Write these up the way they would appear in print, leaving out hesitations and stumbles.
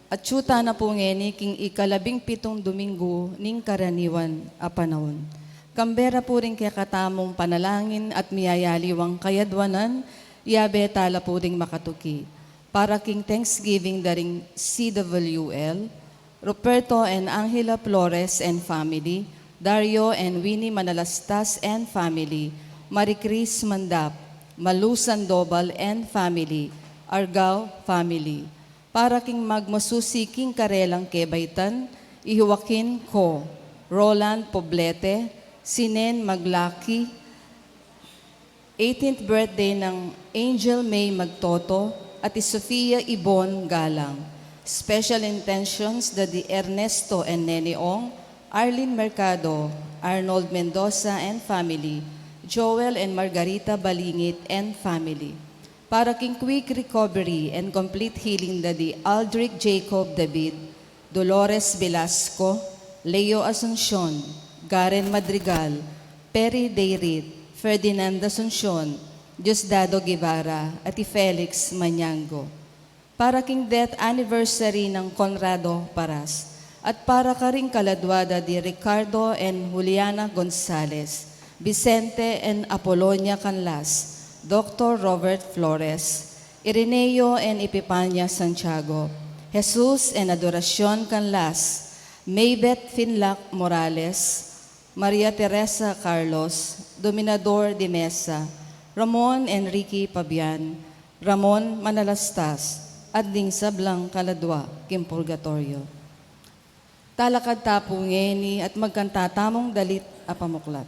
At syuta na po ngeni king ikalabing-pitong Domingo ning karaniwan a panahon. Kambera po rin kaya katamong panalangin at miyayaliwang kayadwanan, yabe tala po ring makatuki. Para king Thanksgiving daring CWL, Ruperto and Angela Flores and family, Dario and Winnie Manalastas and family, Marie Cris Mandap, Malu Sandoval and family, Argao family. Para king magmasusiking karelang kebaitan, Ihuakin Ko, Roland Poblete, Sinen Maglaki, 18th birthday ng Angel May Magtoto at Sofia Ibon Galang. Special intentions the Ernesto and Nene Ong, Arlene Mercado, Arnold Mendoza and family, Joel and Margarita Balingit and family. Para king quick recovery and complete healing the Aldrich Jacob David, Dolores Velasco, Leo Asuncion, Garen Madrigal, Perry Dayrit, Ferdinand Asuncion, Diosdado Guevara, at Felix Manyango. Para king death anniversary ng Conrado Paras, at para ka ring kaladwada di Ricardo and Juliana Gonzalez, Vicente and Apolonia Canlas, Dr. Robert Flores, Ireneo and Epipania Santiago, Jesus and Adoracion Canlas, Maybeth Finlac Morales, Maria Teresa Carlos, Dominador de Mesa, Ramon Enrique Pabian, Ramon Manalastas, at ding sablang kaladwa, Kim Purgatorio. Talakad tapo ngeni at magkantatamong dalit apamuklat.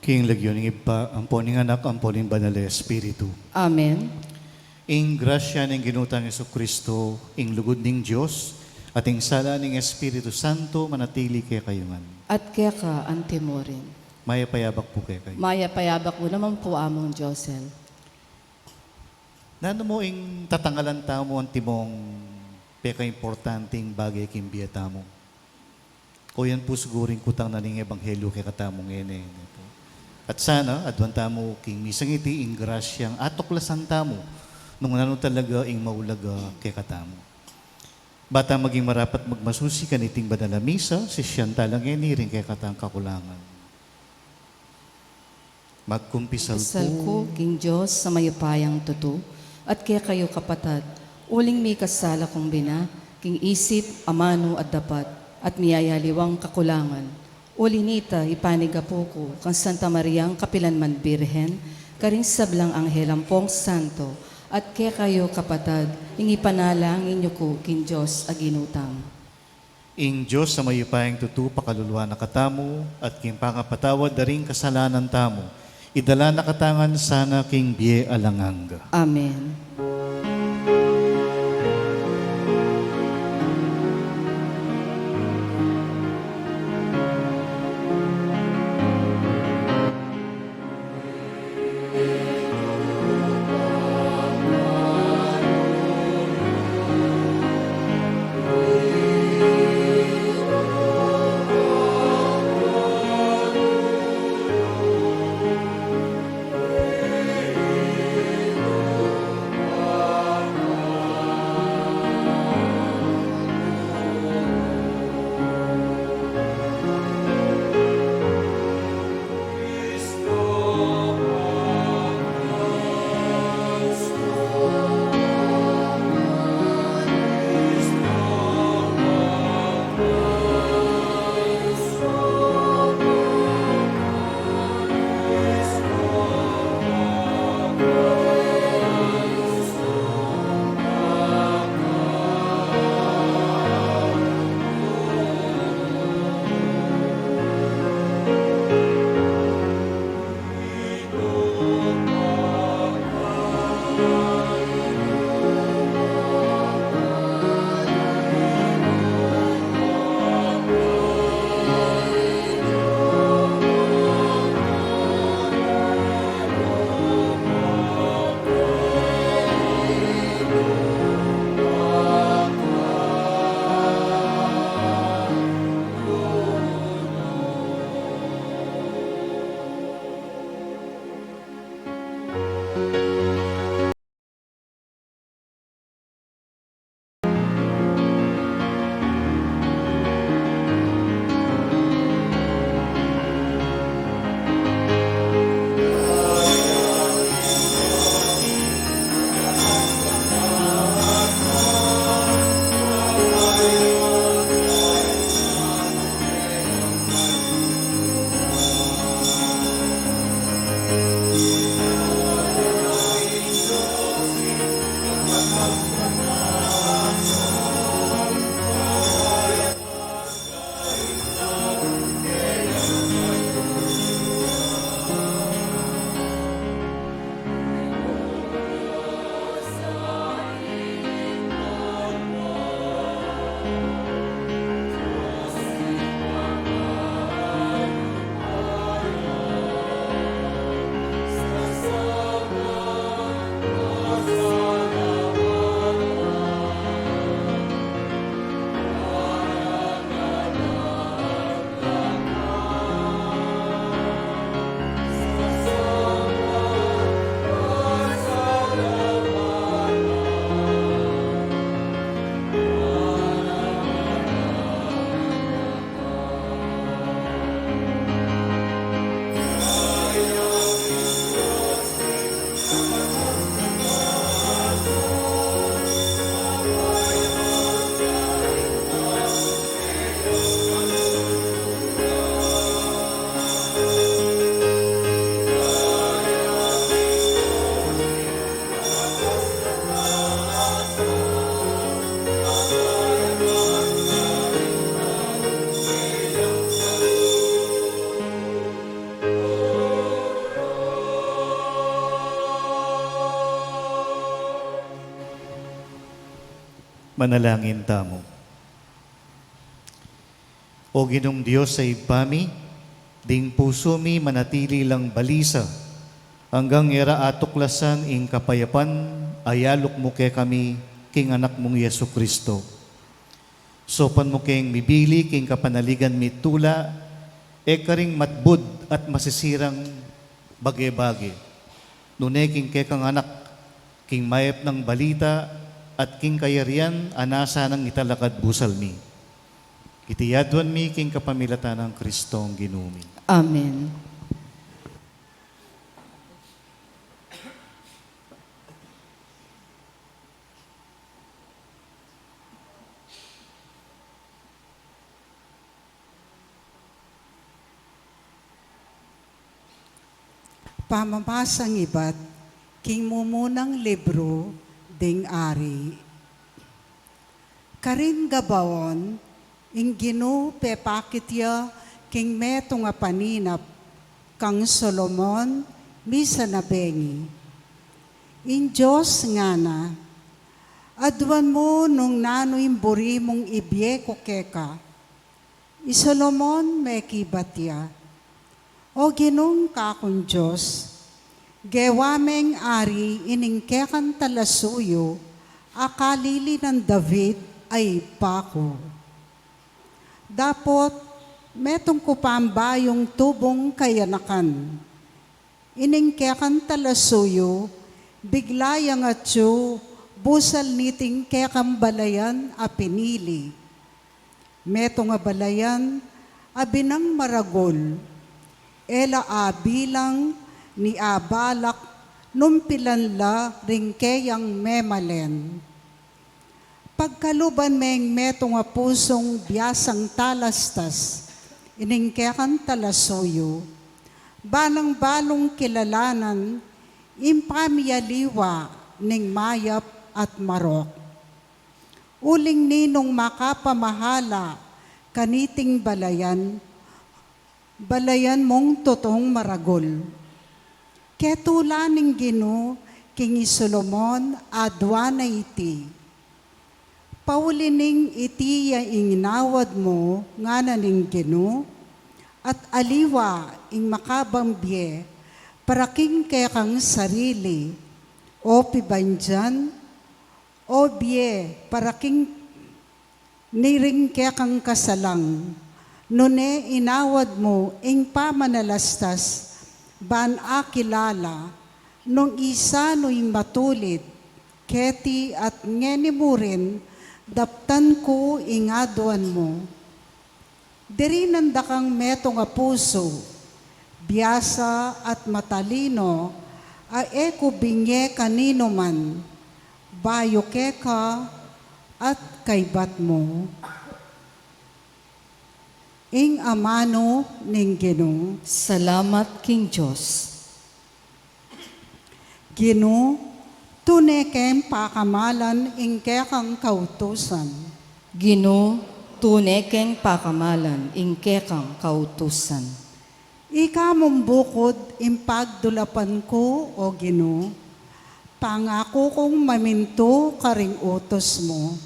King lagyo ng iba, ang poning anak, ang poning banal na Espiritu. Amen. Ing grasya ng ginutang Yesu Kristo, ing lugod ng Diyos, at ing sala ng Espiritu Santo, manatili kay kayo man. At kaya ka, Antimorin. Maya payabak po kay kayo. Maya payabak mo naman po among Josel. Nano mo ing tatangalan tamo ang timong peka-importanting bagay kimbiyata mo. O yan po siguring kutang na ning ebanghelyo kay katamong ene. At sana, adwan tamo king misangiti ing grasyang atoklasan tamo nung nano talaga ing maulaga kay katamo. Bata maging marapat magmasusi kaniting banal na misa, si siyan talang eni rin kay katang kakulangan. Magkumpisal Pasal po. ko, King Diyos, sa mayupayang tutu, at kaya kayo kapatad, uling may kasala kong bina, king isip, amano at dapat, at miyayaliwang kakulangan. Ulinita, ipaniga po ko, kang Santa Mariang Kapilanman Birhen, karing sablang anghelang pong santo, at kaya kayo kapatad, ingipanalang inyo ko, King Diyos, aginutang. Ing Diyos sa mayupayang tutu pakaluluwa na katamo at king pangapatawad na ring kasalanan tamo. Idala na katangan sana king biye alanganga. Amen. Manalangin tamo. O Ginong Diyos sa ibami, ding puso mi manatili lang balisa, hanggang era atuklasan ing kapayapan, ayalok mo kay kami, king anak mong Yesu Kristo. Sopan mo king mibili, king kapanaligan mi tula, karing matbud at masisirang bage-bage. Nune king kekang anak, king mayep ng balita, at king kayarian, anasa ng italakad busal mi. Itiyadwan mi, king kapamilatan ng Kristong ginumi. Amen. Pamamasang iba't king mumunang libro ding ari. Karin gabawon, ing ginu pepakitya king meto nga paninap kang Solomon misa na bengi. In Diyos nga na, adwan mo nung nano'y buri mong ibye ko keka, i Solomon mekibatya. O ginong kakong Diyos, gewameng ari ining kekan talasuyo, akalili ng David ay pako. Dapot, metong kupamba yung tubong kayanakan. Ining kekan talasuyo, bigla yang atyo, busal niting kekang balayan a pinili. Metong a balayan, abinang maragol, ela bilang ni abalak numpilan la ringkeyang memalen. Pagkaluban meng metong a pusong biyasang talastas, iningkekan talasuyo, banang balong kilalanan, impamiyaliwa ning mayap at marok. Uling ninong makapamahala, kaniting balayan mong totoong maragol. Ketulaning Gino, king Solomon, adwana iti. Paulining iti ya inginawad mo, nga naning Gino, at aliwa ing makabambye, paraking kaya kang sarili, o pibandyan, o biye, paraking niring kaya kang kasalang, nune inawad mo ing pamanalastas, ban akilala, nung isa no'y matulid, keti at ngeni mo rin, daptan ko ingaduan mo. Diri nandakang metong a puso, biyasa at matalino, a eko binye kanino man, bayo keka at kaybat mo. Ing amano ning Gino, Salamat, King Diyos. Gino, tunekem pakamalan ing kekang kautusan. Gino, tunekeng pakamalan, ingkekang kautusan. Ika mong bukod impagdulapan ko, o Gino, pangako kong maminto ka ring utos mo.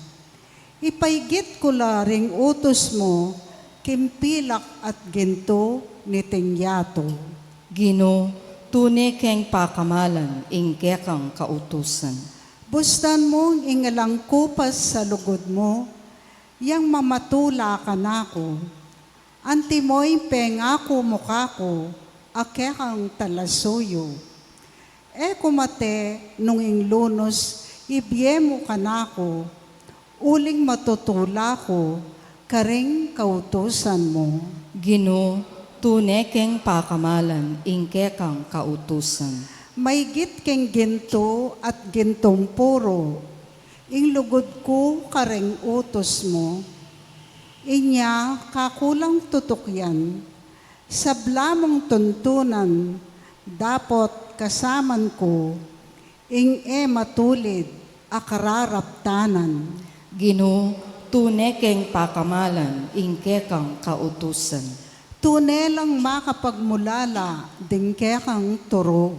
Ipaigit ko la ring utos mo, kimpilak at ginto ni Tingyato. Gino, tunekeng pakamalan, ingkekang kautusan. Bustan mong ingalang kupas sa lugod mo, yang mamatula ka nako. Antimoy pengako mukha ko, akekang talasuyo. Kumate nung inglunos, ibye mo ka nako, uling matutula ko, karing kautusan mo. Gino, tunekeng pakamalan, ingkekang kautusan. Maygit keng ginto at gintong puro, ing lugod ko karing utos mo. Inya kakulang tutukyan, sablamong tuntunan, dapot kasaman ko, ing matulid akararaptanan. Gino, tunekeng pakamalan, ingkekang kautusan. Tunelang makapagmulala, dingkekang turo.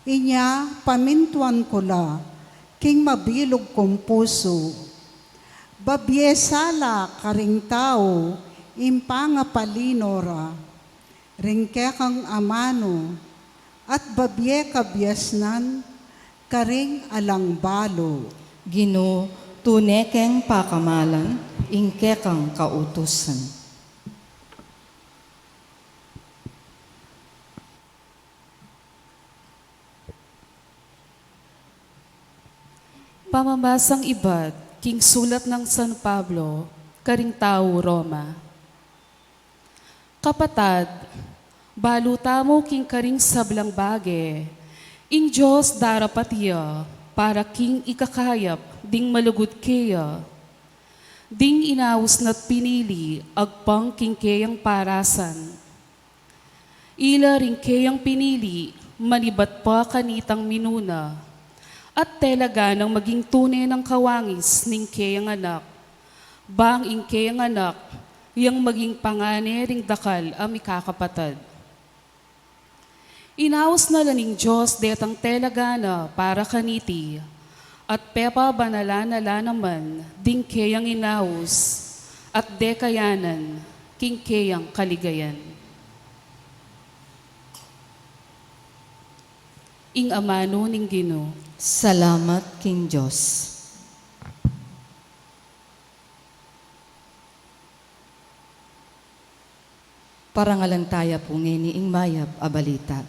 Inya pamintuan ko la, king mabilog kong puso, babyesala karing tao, impanga palinora, ringke kang amano, at babye kabyasnan, karing alangbalo. Gino, tunekeng pakamalan, ingkekang kautusan. Pamabasang iba't king sulat ng San Pablo, karing tao Roma. Kapatad, baluta mo king karing sablang bage, ing Diyos darapatiya, para king ikakayap, ding malugod kaya. Ding inaus na't pinili, agpang king kayang parasan. Ila ring kayang pinili, manibat pa kanitang minuna, at telaga ng maging tunay ng kawangis ning kayang anak. Bang ing kayang anak, yang maging pangane ring dakal ang ikakapatad. Inaos na laning Diyos detang telaga na para kaniti, at pepa banala naman ding kayang inaos, at dekayanan king kayang kaligayan. Ing amano ning Ginoo. Salamat, King Diyos. Parangalantaya po ngini ing mayap a balita.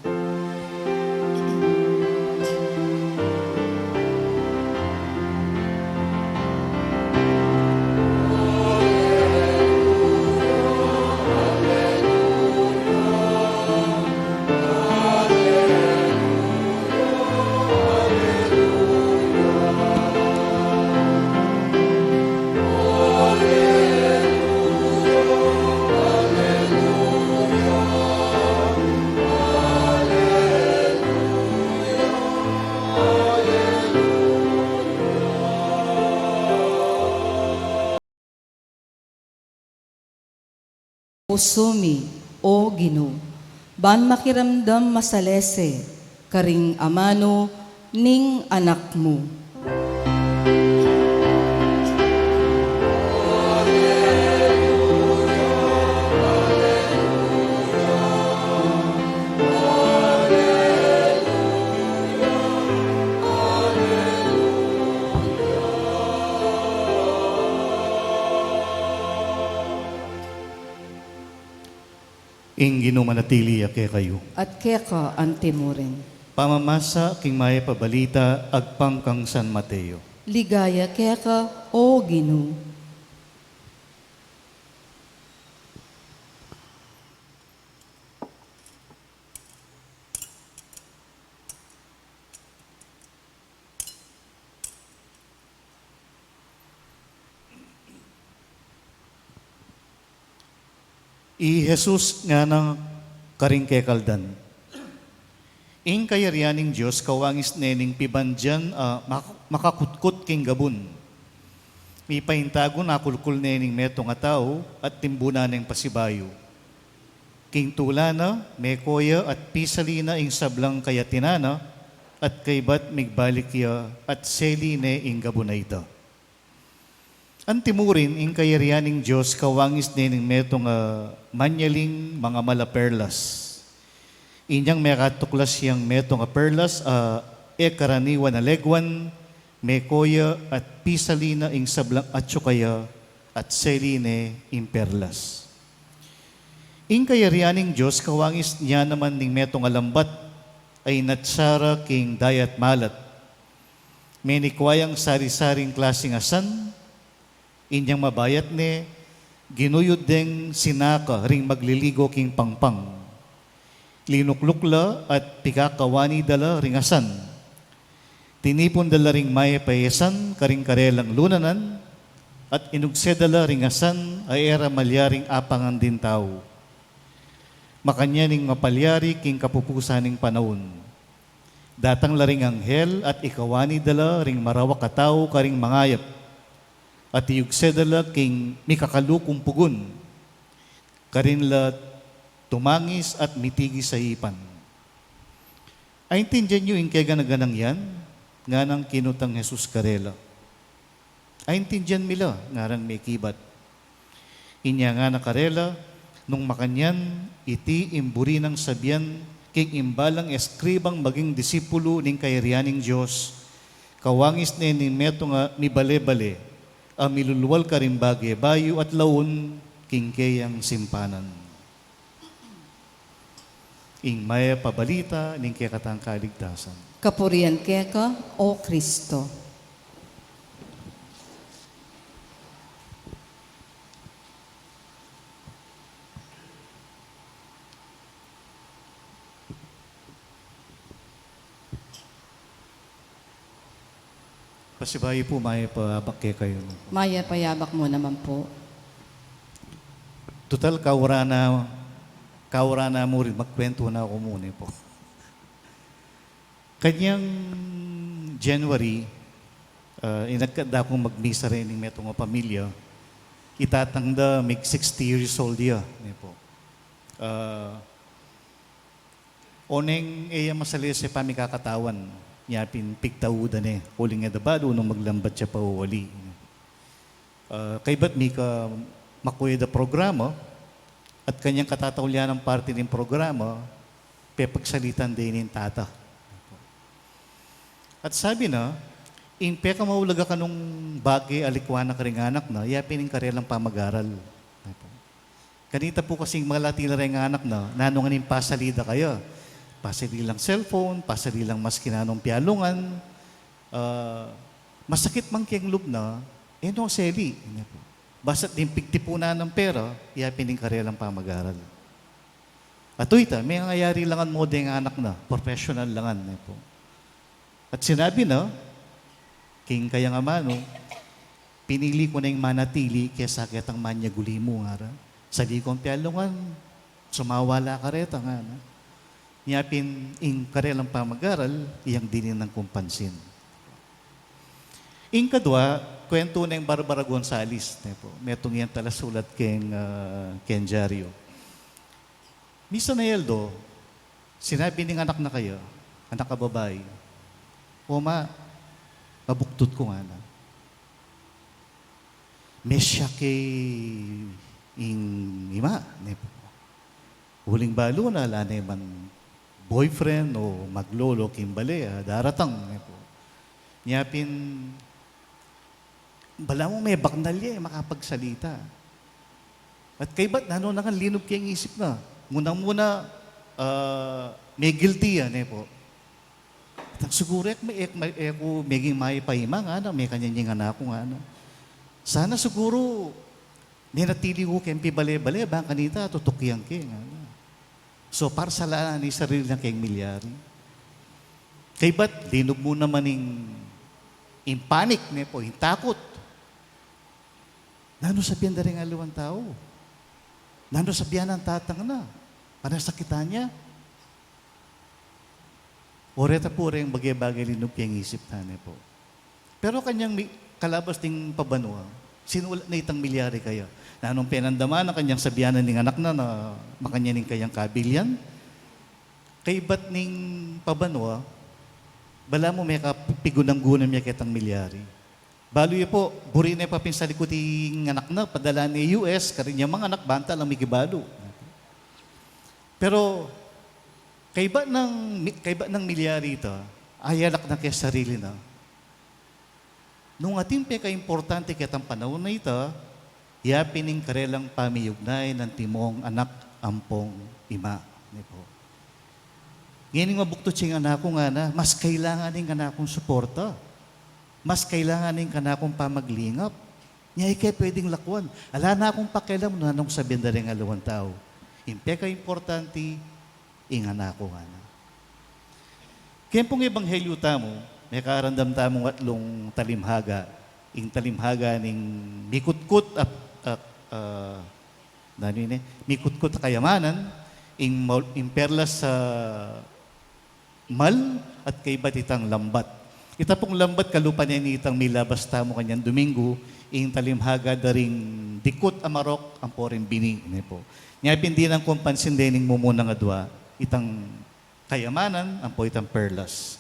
Usumi, o Ginoo, ban makiramdam masalese, karing amano ning anak mo. Ing ginumanatili ake kayo. At keka ang timurin. Pamamasa king maya pabalita agpang kang San Mateo. Ligaya keka, o Ginoo. I Jesus nga ng karing kekaldan. Ing kayarianing Diyos kawangis nening pibandyan makakutkot king gabun. Mi paintago na kulkul nening metong nga tao at timbuna ng pasibayo. King tulana, mekoya at pisalina ing sablang kayatinana at kaybat migbalikya at seline ing gabunayta. Antimurin ing kayarianing Diyos kawangis nening metong manyaling mga malaperlas. Inyang mekatuklas yang metong perlas karaniwan na legwan, mekoya at pisalina ing sablang atsukaya at seline ing perlas. Ing kayarianing Diyos kawangis niya naman ning metong alambat ay natsara king dayat malat. Menikwayang sari-saring klaseng asan, inyang mabayat ne, ginuyod deng sinaka ring magliligo king pangpang. Linuklukla at pikakawani dala ringasan. Tinipon dala ring may payesan karing karelang lunanan at inugse dala ringasan ay era malyaring apangan din tao. Makanya ning mapalyari king kapupusaning panahon. Datang laring anghel at ikawani dala ring marawak katao karing mangayap. At iugsedala king mikakalukong pugon, karinla tumangis at mitigi sa ipan. Ay intindihan nyo yung kaya ganaganang yan, nga nang kinutang Jesus karela. Aintindihan mila, ngarang may kibat. Inya nga nakarela, nung makanyan, iti imburi ng sabyan, king imbalang eskribang maging disipulo ning kairianing Diyos, kawangis na ni meto nga ni bale-bale, miluluwal ka rin bagi, bayo at laon, king kayang simpanan. Ing maya pabalita, ning kaya katang kaligtasan. Kapurian keka, O Kristo. Pasibayo po, maya pabakke kayo. Maya payabak mo naman po. Total, kaura na mo rin, magkwento na ako muna po. Kanyang January, inagkada akong magmisa rin ng metong pamilya, itatangda mig 60 years old ya. Po. Oneng iya masalese pa mikakatawan, niya pinpigtaudan huling nga dabado nung maglambat siya pa uwali. Kay ba't mi ka makuya da programa, at kanyang katatawlyan ng parte ng programa, pepagsalitan din ng tata. At sabi na, in peka maulaga ka nung bagay alikwana ka rin anak na, yapin ng karelang pamag-aral. Kanita po kasing mga Latina rin anak na, nanungan yung pasalida kayo. Pasalilang cellphone, pasalilang maskinanong pialungan, masakit man kiyang loob na, no, seli. Basta't din pigtipunan ng pera, yapin ng karelang pamag-aral. At ito, may nangyayari langan mo din anak na, professional langan. Po. At sinabi na, king kaya nga mano, pinili ko na yung manatili kesa kitang manya guli mo nga. Sa di kong pialungan, sumawala ka reta nga. Yapin ing karelang pamag-aral, iyang dinin ng kumpansin. Ing kadwa, kwento na yung Barbara Gonzales. Po. Metong yan talasulat ken Jario. Misa na Yeldo, sinabi ng anak na kayo, anak ka babae, o ma, mabuktot ko nga na. Mesya kay ing ima. Huling balo na, lanay man boyfriend o maglolo kimbali, daratang. Nyapin, bala mo may baknalya, makapagsalita. At kay ba't nanonangan linog kiyang isip na. Muna, may guilty yan po. At siguro ako maging may paima nga na, may kanyang anak ko nga na. Sana siguro, may natili ko kayong pibale-bale, bang kanita, tutukyang kayo nga na. So, para sa laan ni sarili ng kayong milyari. Kay ba't linog mo naman in panic, po, in takot. Nano sabihan na rin aluang tao. Nano sabihan ng tatang na. Para sakitan niya. Oreta po rin bagay-bagay linog kayong isip na po. Pero kanyang kalabas ting pabanwa, sinulat na itang milyari kaya. Na anong pinandaman na kanyang sabihanan ng anak na makanyaning kayang kabilyan. Kay ba't ning pabanwa, bala mo may kapigunang-gunam niya kitang milyari. Balo yun po, buri na papin sa likuting anak na, padala ni US, karin niya mga anak, banta lang may gibalo. Pero, kay ba ng milyari ito, ayalak na kaya sarili na. Nung ating peka-importante kitang panahon na ito, yapining karelang pamiyugnay ng timong anak ampong ima. Ngayon mabuktot siyang anak ko nga na, mas kailangan ng anak kong suporta. Mas kailangan ng anak kong pamaglingap. Niya ikay pwedeng lakwan. Ala na akong pakialam na anong sabihin na rin alawang tao. Impeka-importante, ing anak ko nga na. Kaya pong ebanghelyo tamo, may karandam tamong atlong talimhaga. Ing talimhaga ning mikutkut at mikutkut kayamanan, ing perlas sa mal at kay batitang lambat. Ita pong lambat kalupa niya ni itang milabas tamo kanyang Domingo, ing talimhaga daring dikot amarok ang poring bini. Po. Niya pindi ng kumpansin din ng mumunang adwa, itang kayamanan, ang po itang perlas.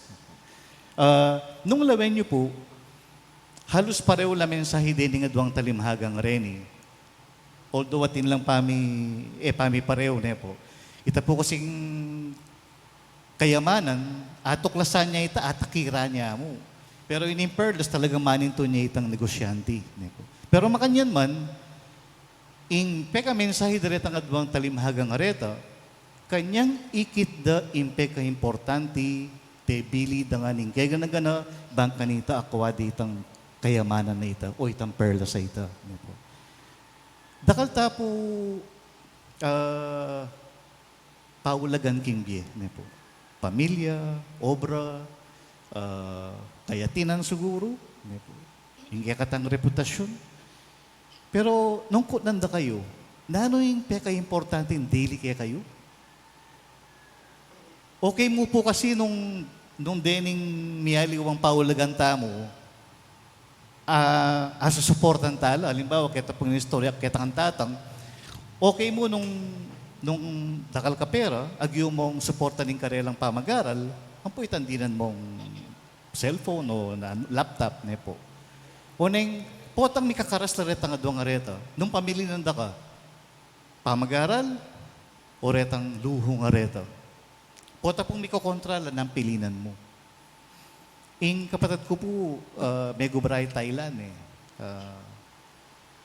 Nung lawen niyo po, halos pareho la mensahe din nga duwang talimhagang reni. Although atin lang pami pareho ne po. Ita po kasing kayamanan, atuklasan niya ita, atakira niya mo. Pero in imperlas talagang maninto niya itang negosyante. Ne po. Pero makanyan man, in peka mensahe direta nga duwang talimhagang areta, kanyang ikit da impeka importante, te bili da nga ning kaya gana bangka nita akwa di itang kayamanan na ita o itang perla sa ita. Ne po. Dakal ta po paulagan king biye. Ne po. Pamilya, obra, kayatinan siguro. Ne po. Hindi katang reputasyon. Pero nung nanda kayo, nano yung peka importante daily kaya kayo? Okay mo po kasi nung dening miyaliwang paulagan tamo, asa supportan tala. Halimbawa, kita pong istorya, kita kang tatang, okay mo nung dakal ka pera, agyo mong supportan ng karelang pamagaral, ang po itandinan mong cellphone o laptop, ne po. O neng, potang may kakaras na retang adwang areta, nung pamilya nanda ka, pamagaral o retang luhong areta. Pota pong may kukontrala ng pilinan mo. Ing kapatid ko po, Megubray, Thailand eh.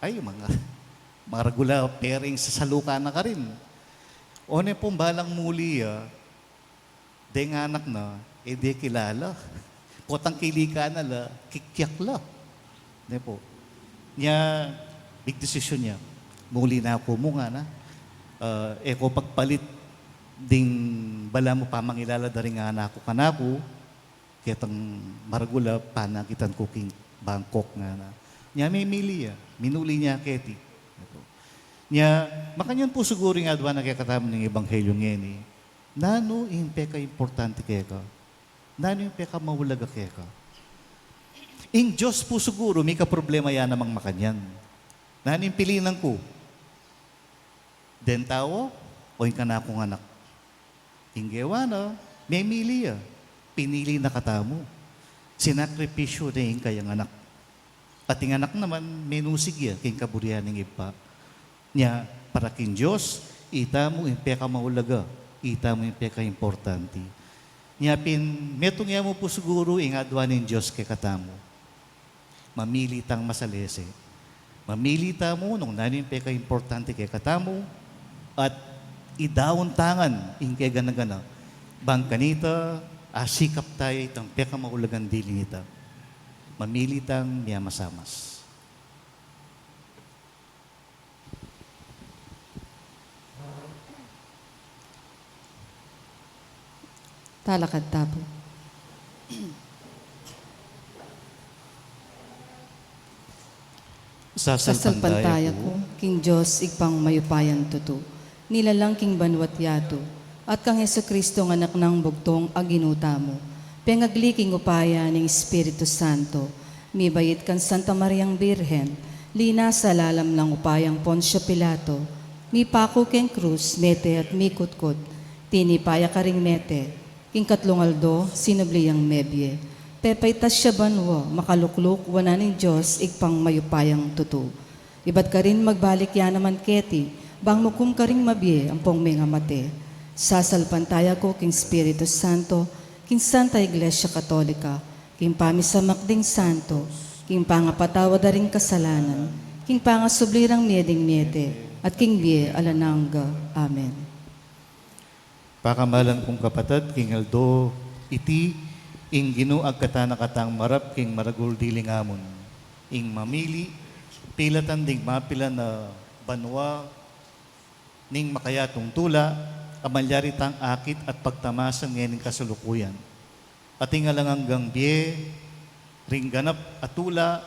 Mga regula pairing sa saluka na ka rin. O ne pong balang muli, deng anak na, de kilala. Potang kilika na la, kikyak la. Ne po. Niya, big decision niya. Muli na ako mo nga na. Eko pagpalit ding bala mo pamangilala da rin nga anak ko kanako, kitang maragula panakitan ko king Bangkok nga na. Niya may miliya, minuli niya keti. Niya, makanyan po siguro nga adwa na kaya ng Ebanghelyo ngeni. Nano yung peka importante kaya ka? Nano yung peka mahulaga kaya ka? Ing Diyos po siguro, may kaproblema yan namang makanyan. Nano yung pilinan ko? Den tao o yung kanakong anak? Inggewa na, may miliya. Pinili na katamo. Sinakripisyo na yung kayang anak. Pating anak naman, menusig ya, king kaburihan ng ipa. Nya, para king Diyos, ita mo yung peka maulaga. Ita mo yung peka importante. Nya, metong ya mo po siguro, ingadwa ng Diyos kay katamo. Mamili tang masalese. Mamili ta mo nung nani yung peka importante kay katamo at idawon tangan in kay gana-gana. Bangkanita, asikap tayo itang peka maulagan dili nita. Mamili tang niya masamas. Talakad tapo. Sasalpantaya ko, King Diyos, igpang mayupayan tuto. Nilalang king banwat yato, at kang Heso Kristo ng anak ng bugtong aginuta mo. Pengagliking upaya ng Espiritu Santo, mibayit kan Santa Mariang Birhen, lina sa lalam ng upayang Poncio Pilato, mi pako ken krus, mete at mikutkot, tinipaya ka ring mete, king katlungaldo, sinubliyang mebye. Pepay tas siya banwa, makalukluk, wana ng Diyos, igpang mayupayang tuto. Iba't ka rin magbalik yan naman keti, bang mukum ka ring mabye, ang pong mga mate. Sasalpantaya ko, king Espiritu Santo, king Santa Iglesia Katolika, king pamisamakding santo, king pangapatawa da ring kasalanan, king pangasublirang mieding miete, at king biye alanangga. Amen. Pakamalan kong kapatid, king Aldo, iti, ing ginuag katanakatang marap king maragul dilingamon. Ing mamili, pilatan ding mapila na banwa, ning makayatong tula, amalyari tang akit at pagtamasan ngayon kasulukuyan. At ingalang hanggang biye, ring ganap at tula,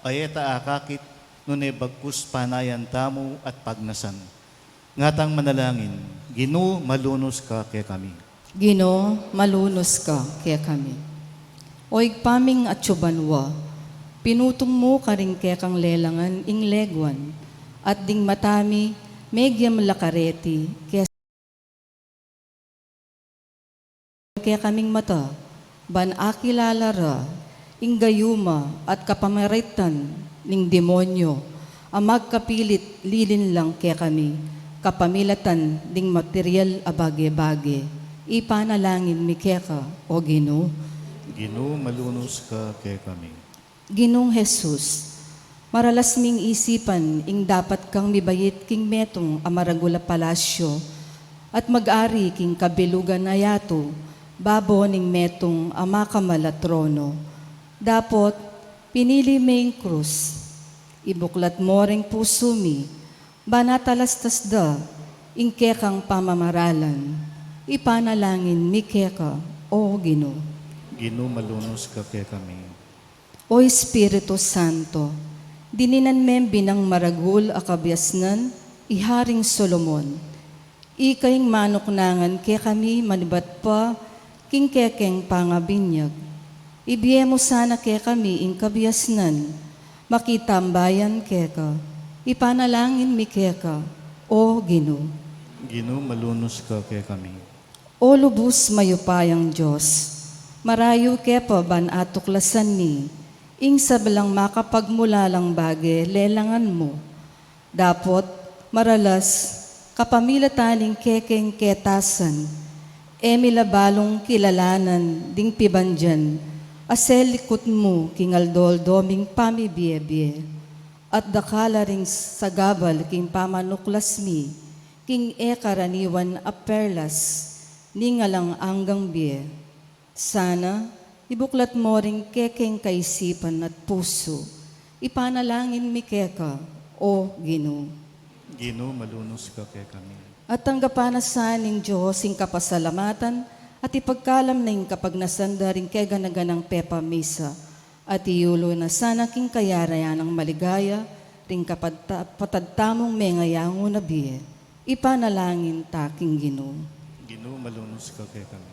ayeta akakit, nune bagkus panayan tamo at pagnasan. Ngatang manalangin, Gino, malunos ka kaya kami. Gino, malunos ka kaya kami. Oig paming at tsubanwa, pinutong mo ka rin kaya kang lelangan ing legwan, at ding matami, megyam lakareti, kaya kaming mata, ban akilalara, inggayuma at kapamaritan ning demonyo, ang magkapilit lilin lang kaya kami, kapamilatan ding material a bage-bage, ipanalangin mi kaya ka, o Ginoo. Ginoo, malunos ka kay kami. Ginong Jesus, maralas ming isipan ing dapat kang mibayit king metong amaragula palasyo at mag-ari king kabilugan na yato, babo ning metong amakamala trono. Dapot, pinili may krus, ibuklat mo ring puso mi, banatalastas da, ing kekang pamamaralan, ipanalangin mi keka, o Ginoo. Ginoo, malunos ka kay kami. O Espiritu Santo, dininan mem binang maragul akabyasnan, iharing Solomon. Ikaing manuknangan ke kami manibat pa, king kekeng pangabinyag. Ibiye mo sana ke kami ing kabyasnan, makitambayan keka, ipanalangin mi keka, o Ginoo. Ginoo, malunos ka kay kami. O lubos mayupayang Diyos, marayo kepa ban atuklasan ni, ing sablang makapagmulalang bage lelangan mo. Dapot, maralas, kapamilataning kekeng ketasan, emilabalong kilalanan ding pibandyan, aselikot mo kingaldol doming pamibiyebye, at dakala ring sagabal king pamanuklas mi, king karaniwan a perlas, ningalang anggang biye. Sana, ibuklat mo ring kekeng kaisipan at puso, ipanalangin mi keka, o Ginoo. Ginoo, malunos ka kay kami. At tanggapanasan ng Diyos ing kapasalamatan at ipagkalam na ing kapag nasanda rin kay ganaganang pepa misa at iyulo na sana king kayarayan ng maligaya ring patadtamong mengayango na biye. Ipanalangin taking Ginoo. Ginoo, malunos ka kay kami.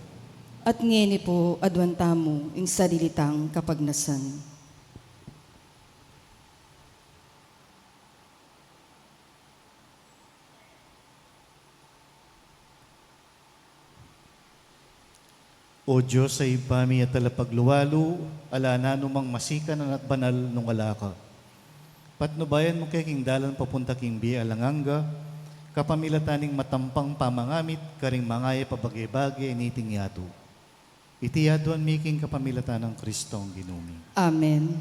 At ngeni po adwantamo ing sadilitang kapagnasan. O Diyos sa ipami at talapagluwalo, ala na numang masikan at banal nung alaka. Patnubayan mo kay king dalan papunta king biya alanganga, kapamilataning matampang pamangamit, karing mangaya pabagay-bagay initing yato. Itiyaduan mi king kapamilatan ng Kristong ginumi. Amen.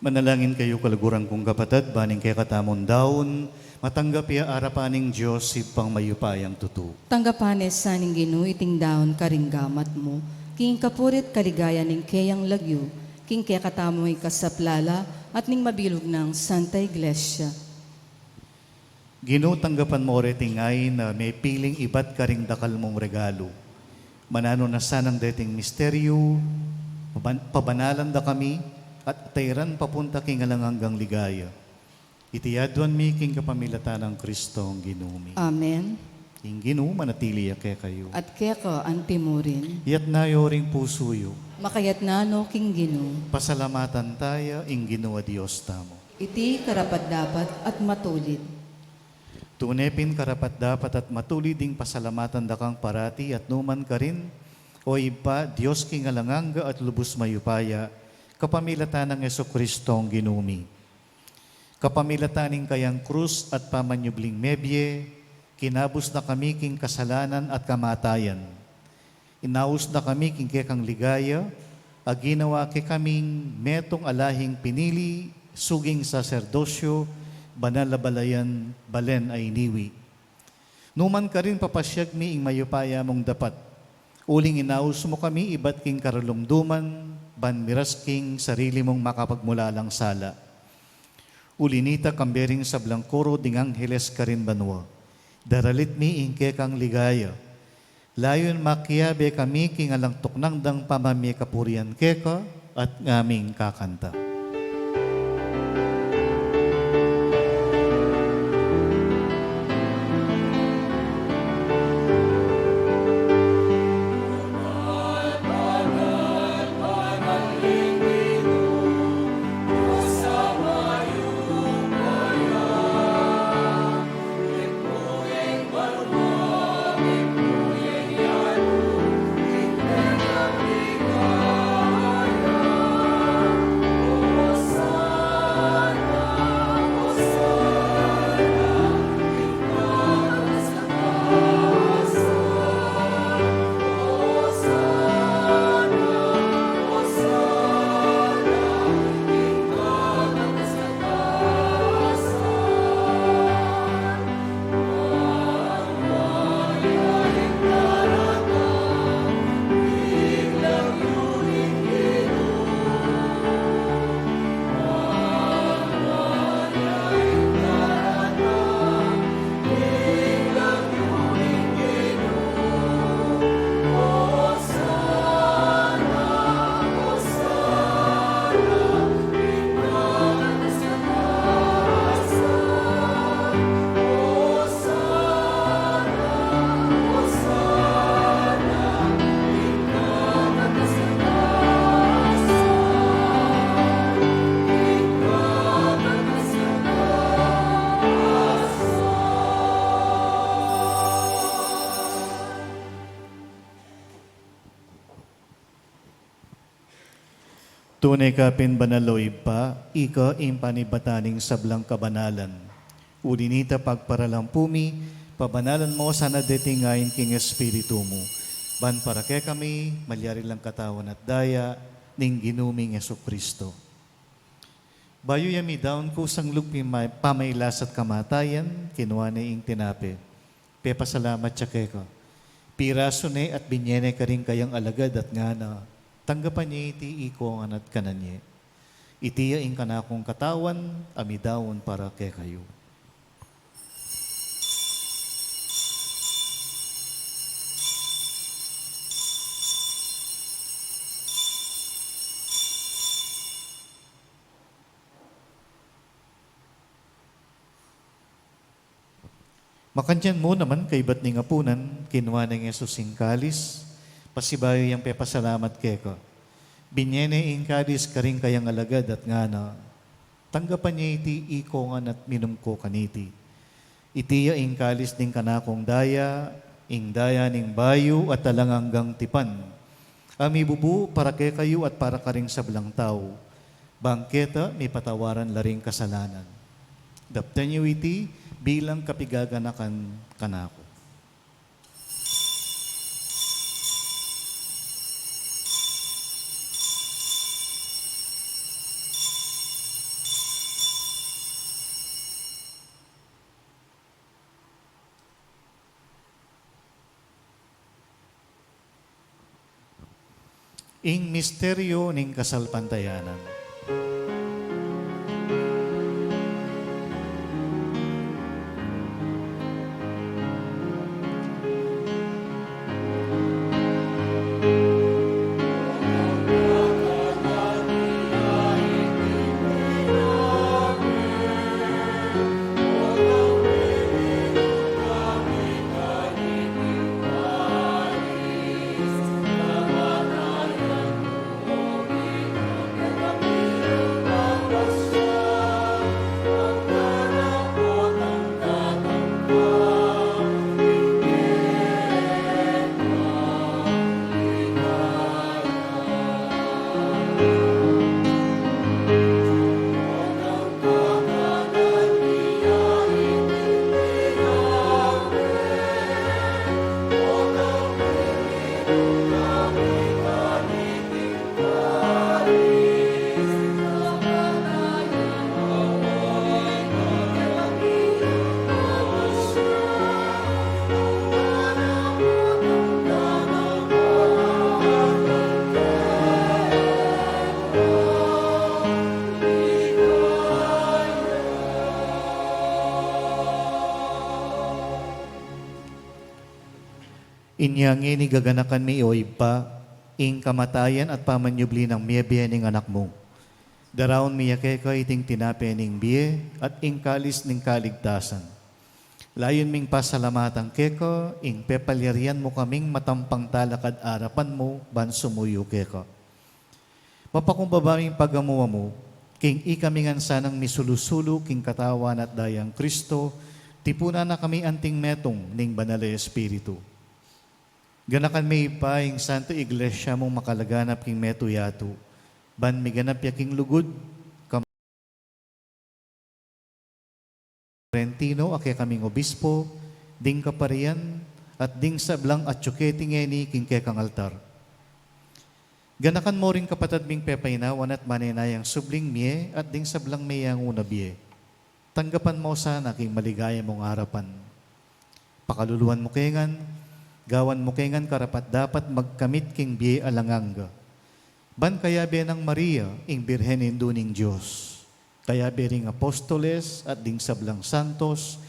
Manalangin kayo kalaguran kong kapatid, baning kay katamon daon, matanggap iya arapaning Diyos si pang mayupayang tutu. Tanggapanes sa ning Ginoo iting daon karinggamat mo, king kapurit kaligaya ning kayang lagyo, king kaya katamoy kasaplala at ning mabilog ng Santa Iglesia. Ginoo, tanggapan mo ore tingay na may piling iba't karing dakal mong regalo. Manano na sanang dating misteryo, pabanalan da kami, at tayran papunta king alang hanggang ligaya. Itiyadwan mi king kapamilatan ng Kristo ang Ginoo. Amen. King Ginoo, manatili ake kayo. At keka antimurin, Yat nayoring pusuyo, makayat nano king Ginoo, pasalamatan tayo, ing Ginoo a Diyos tamo. iti karapat dapat at matulid. Tunepin karapat dapat at matulid ding pasalamatan dakang parati at numan ka rin, o iba, Diyos king alanganga at lubos mayupaya, kapamilatan ng Jesucristo ang Ginumi. Kapamilataning kayang krus at pamanyubling mebye, kinabos na kami king kasalanan at kamatayan. Inaus na kami king kekang ligaya, aginawa ke kaming metong alahing pinili, suging saserdosyo, banal na balayan, balen ay iniwi. Numan ka rin papasyag mi ing mayupaya mong dapat. Uling inaus mo kami, iba't king karalumduman, banmiras king sarili mong makapagmulalang sala. Ulinita kambering sa blangkoro ding angheles ka rin banwa. Daralit mi ing kekang ligaya. Layon makiyabe kami king alang tuknang dang pamami kapurian keka at ngaming kakanta. Tunay ka pinbanaloy pa, ika impanibataning sablang kabanalan. Ulinita pagparalampumi, pabanalan mo sana detingayin king Espiritu mo. Ban para kay kami, malyari lang katawan at daya, ning ginuming Jesucristo. Bayo yami daon ko sang lugpi pamaylas at kamatayan, kinuha na ing tinape. Pepasalamat siya kay ka. Piraso ne at binyene ka rin kayang alagad at nga na, tanggapan niya iti ikongan at kananye. Itiya ing kanakong katawan, amidawon para kay kayo. Makandyan mo naman kay ba't ni ngapunan, kinuha ng Yesus ing kalis, pasibayo yung pepasalamat keko. Binyene ing kalis karing kayang alagad at nga na, tanggapan niya iti ikongan at minum ko kaniti. Itiya ing kalis ning kanakong daya, ing daya ning bayo at talanganggang tipan. Ami bubu para kay kayo at para karing sablang tao. Bangketa may patawaran laring kasalanan. Daptan niyo iti bilang kapigaganakan kanako. ing misteryo ning kasalpantayanan. Inyang ini gaganakan mi o ipa, ing kamatayan at pamanyubli ng miya biya ning anak mo. Daraon miya keka iting tinape ning biye at ing kalis ning kaligtasan. Layon ming pasalamatan keka, ing pepalyarian mo kaming matampang talakad arapan mo, ban sumuyo keka. Mapakumbabaming pagamuwa mo, king ikamingan sanang misulusulo king katawan at dayang Kristo, tipuna na kami anting metong ning banal na Espiritu. Ganakan may ing Santo Iglesia mong makalaganap king meto yato, ban miganap yaking lugod, Rentino, ake kaming obispo, ding kaparian, at ding sablang at tsuketi ngeni king kekang altar. Ganakan mo rin kapatad ming pepaynawan at maninayang subling miye at ding sablang mayang unabiye. Tanggapan mo sana king maligaya mong harapan. Pakaluluan mo kengan, gawan mo kengan karapat dapat magkamit king biye alanganga. Ban kaya be ng Maria, ing Birhen induning Diyos. Kaya be ring apostoles at ding sablang santos,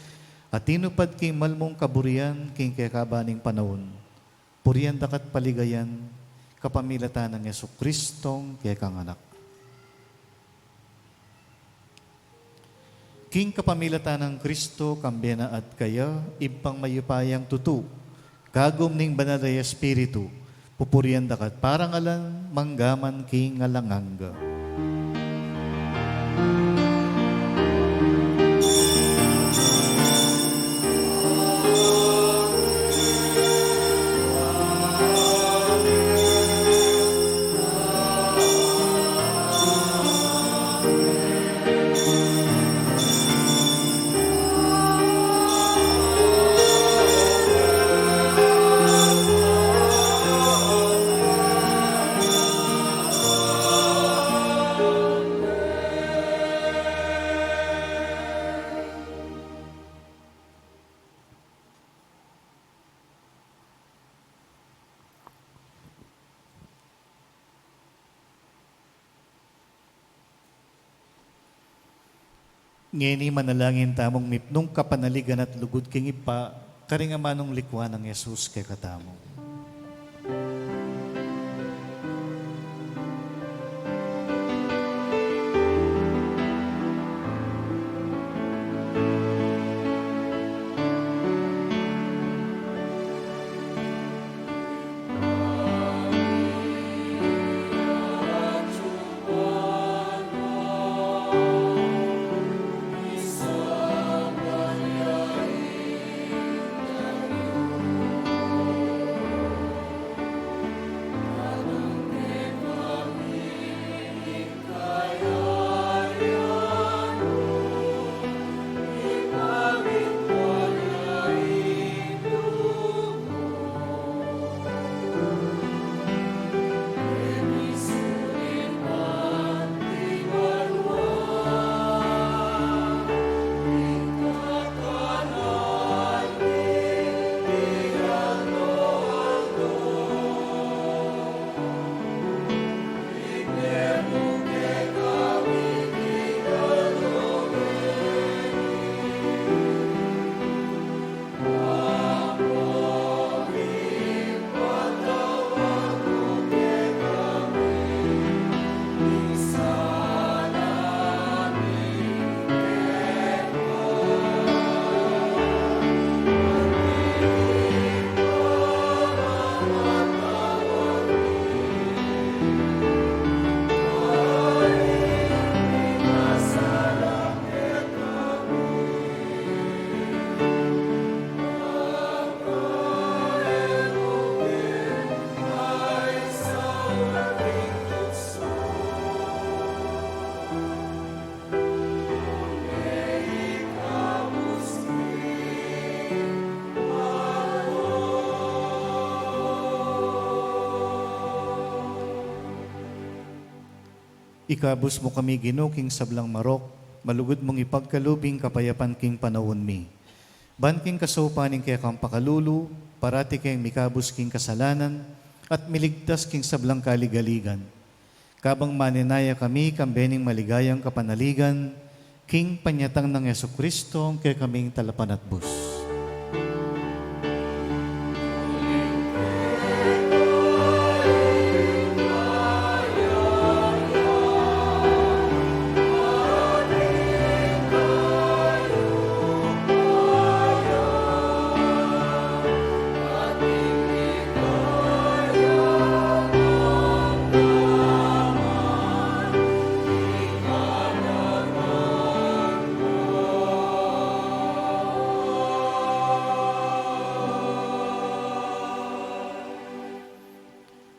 at tinupad king malmong kaburian king kekabaning panahon. Purian dakat paligayan, kapamilatan ng Yesu Kristong kekang anak. King kapamilatan ng Kristo, kambena at kaya, ibang mayupayang tutu, kagum ning banal na Espiritu, pupurian dakat parang alan, manggaman king alanganga. Ngeni manalangin tamong mipnong kapanaligan at lugod king ipa, karingamanong likwa ng Yesus kay katamo. Ikabus mo kami ginuking sablang marok, malugod mong ipagkalubing kapayapan king panahon mi. Ban king kasopaning kaya kang pakalulu, parati kayong mikabus king kasalanan, at miligtas king sablang kaligaligan. Kabang maninaya kami kambening maligayang kapanaligan, king panyatang ng Yesu Kristo, kaya kaming talapan at bus.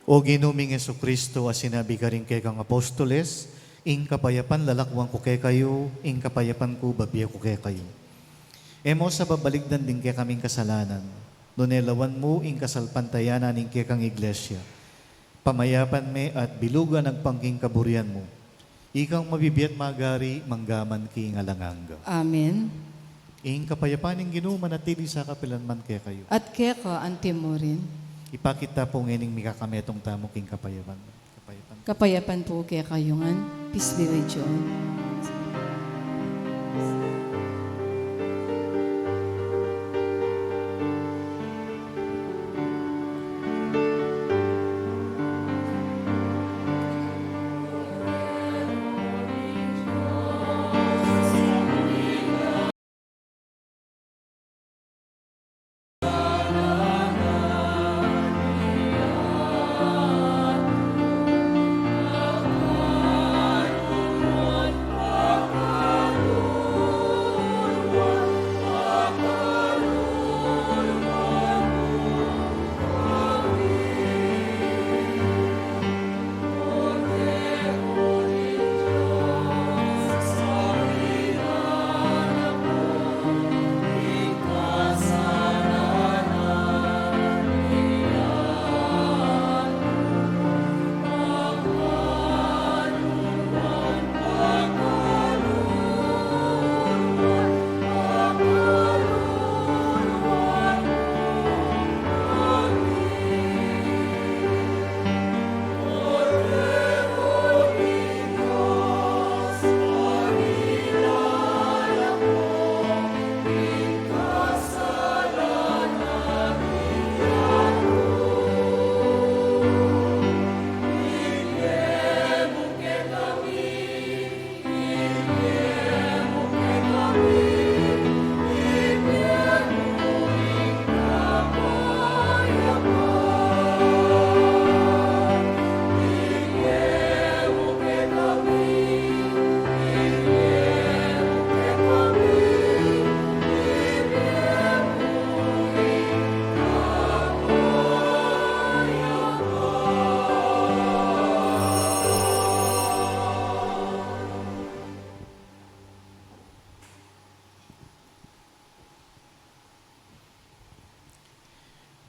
O ginuming Yesu Kristo, as sinabi ka rin kay kang apostoles, ing kapayapan lalakwang ko kay kayo, ing kapayapan ko babiya ko kay kayo. Emo sa babaligdan din kay kaming kasalanan, nunelawan mo ing kasalpantayanan ing kay kang iglesia. Pamayapan me at bilugan nagpangking kaburian mo. Ikang mabibiyat magari, manggaman ki alanganga. Amen. Ing kapayapan ing ginuman at tili sa kapilanman kay kayo. At keka antimo rin. Ipakita po ngayon mikakametong tamo king kapayapan. Kapayapan po kaya kayungan. Peace be with you.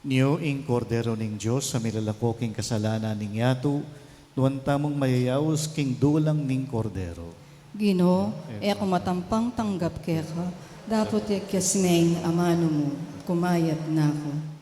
Niyo ing kordero ning Diyos sa milalako king kasalanan ning yato, nuwan tamong mayayaos king dulang ning kordero. Gino, eko matampang tanggap keka. Dapat yakasmeng amano mo. Kumayat na ako.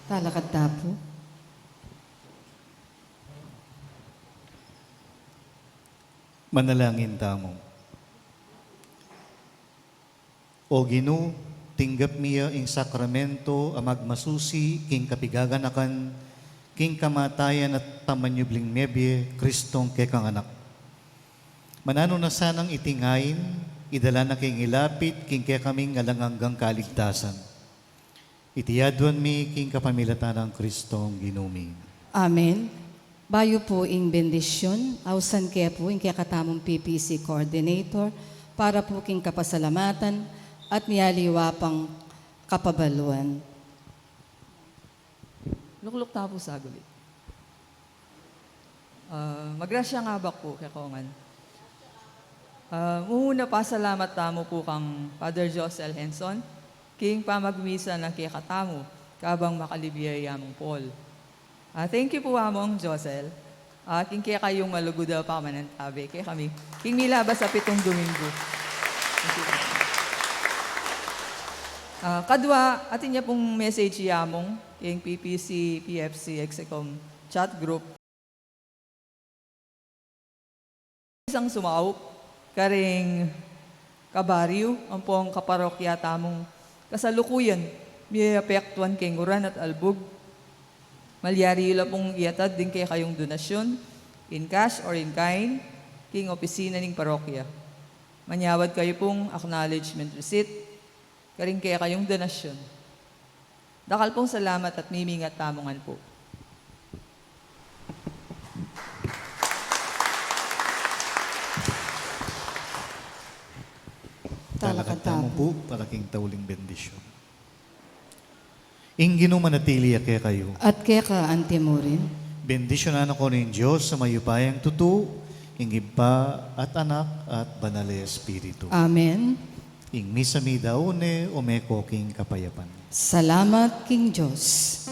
Talakad tapo. Manalangin tamo. O Ginoo, tinggap miya ing sakramento amag masusi king kapigaganakan king kamatayan at pamanyubling mebye Kristong kekang anak. Manano na sanang itingayin, idala na king ilapit king kekaming alanganggang kaligtasan. Itiyadwan mi king kapamilatan ng Kristong Ginumi. Amen. Bayo po ing bendisyon, ausan kaya po ing katamong PPC Coordinator, para po king kapasalamatan at niyaliwa pang kapabaluan. Lukluk ta po sagulit. Magrasya nga ba po, kakongan? Muna pa salamat tamo po kang Father Josel Henson, king pamagmisa ng kikatamo, kabang makalibiyay among Paul. Thank you po among Josel. King kaya kayong maluguda pa manantabi. Kaya kami, king milabas sa 7 Domingo. Thank you po. Kadwa, atin niya pong message yamong, king PPC, PFC, Execom, chat group. Isang sumaop, karing kabaryo, ang pong kaparokya tamong kasalukuyan, may apektuan king uran at albog. Malyari yun pong iatad din kaya kayong donasyon, in cash or in kind, king opisina ning parokya. Manyawad kayo pong acknowledgement receipt, karing kaya kayong donasyon. Dakal pong salamat at mimingat tamongan po. Talakad tamo po, para king tauling bendisyon. Ingino manatili kaya kayo. At kaya ka, Auntie Maureen, Bendisyonan ako ng Diyos sa mayupayang tutu, ingibba at anak at banal Espiritu. Amen. Ing misa mi daone o meko king kapayapan. Salamat, King Diyos.